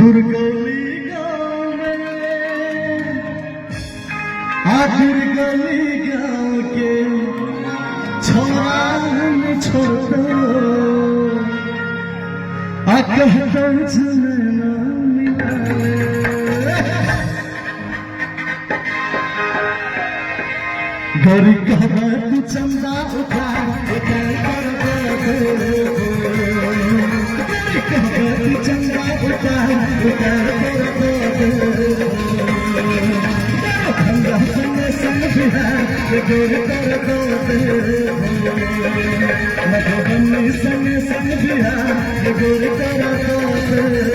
दुर्गली गाँव दुर्गली गाँव के छोरा में छोड़ कहता ना गौरी कहबा तू चंदा उठा कर चंदा उठा संगे संग गोर कर मधुबनी संगे संग बिहार गोर कर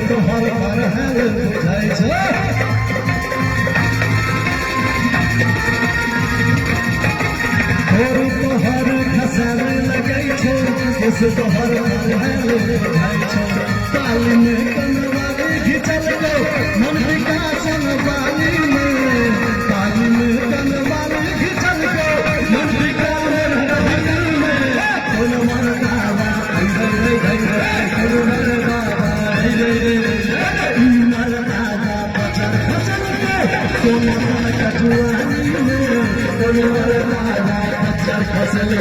तोहर पर हर बुझाई छो तोहर खसर लगई छो किस तोहर पर हर बुझाई छो काली में कनवाली घिचल गो मन विकास वाली में काली में कनवाली घिचल गो मन विकास वाली में कोन मरदावा इधर फसल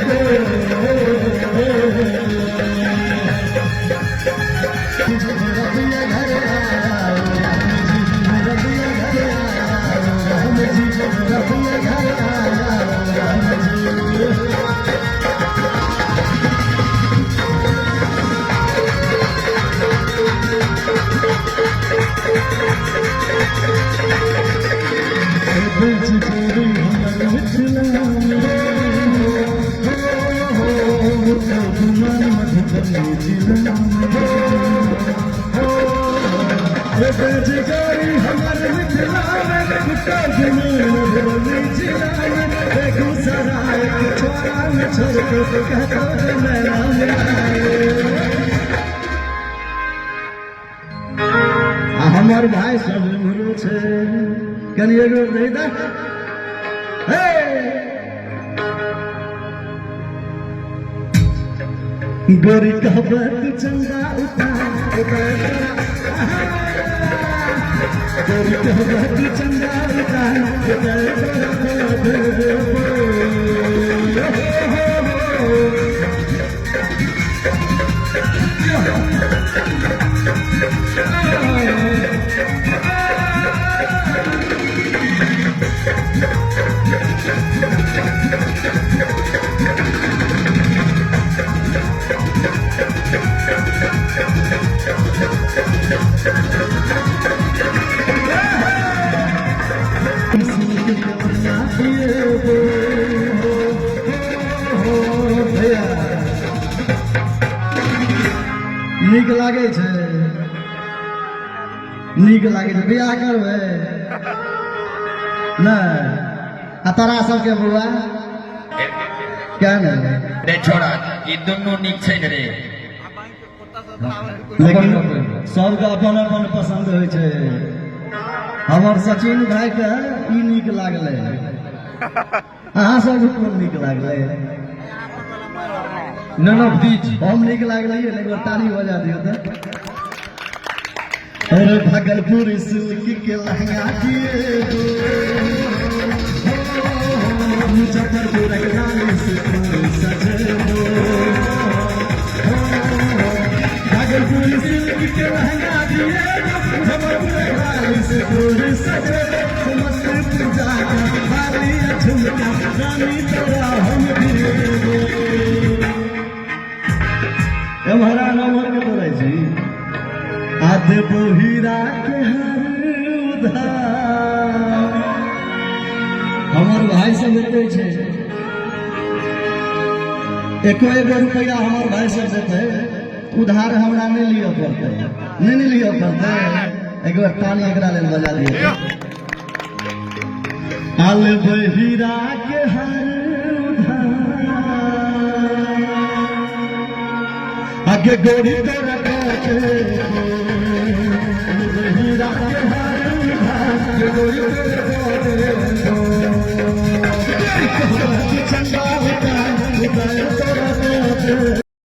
बेजगारी हमारे मिथिला में बेगूसराय के छोरा में छोड़ के कहता हमार भाई सब घुरो छे कनी एगो दे दे गोरी कहबा तू चंदा उठा गोरी कहबा तू चंदा उठा नीक लागे छे बियाह करबे न तोरा सबके बुआ क्या रे छोड़ा ई दोनों नीक छै रे लेकिन सबके अपन अपन पसंद होय छे हमर सचिन भाई के ई नीक लागले अहाँ सब कोन नीक लागले नन ऑफ दीज हम नीक लागले एक बार ताली बजा दियो त अरे भागलपुर सिल्क के लहंगा दिए तोर सजे मस्त पूजा का हारी झुमका रानी तेरा हम देबो हमारा नंबर के तोरे छी आद बोहिरा के हर उधार हमर भाई सब एते छै एको रुपया हमार भाई सब देते उधार हमरा नहीं लियो पड़ते नहीं लियो पड़ते एक बार पानी एकरा लेल बजा दिए आल बहिरा के हर उधार आगे गोरी तेरा के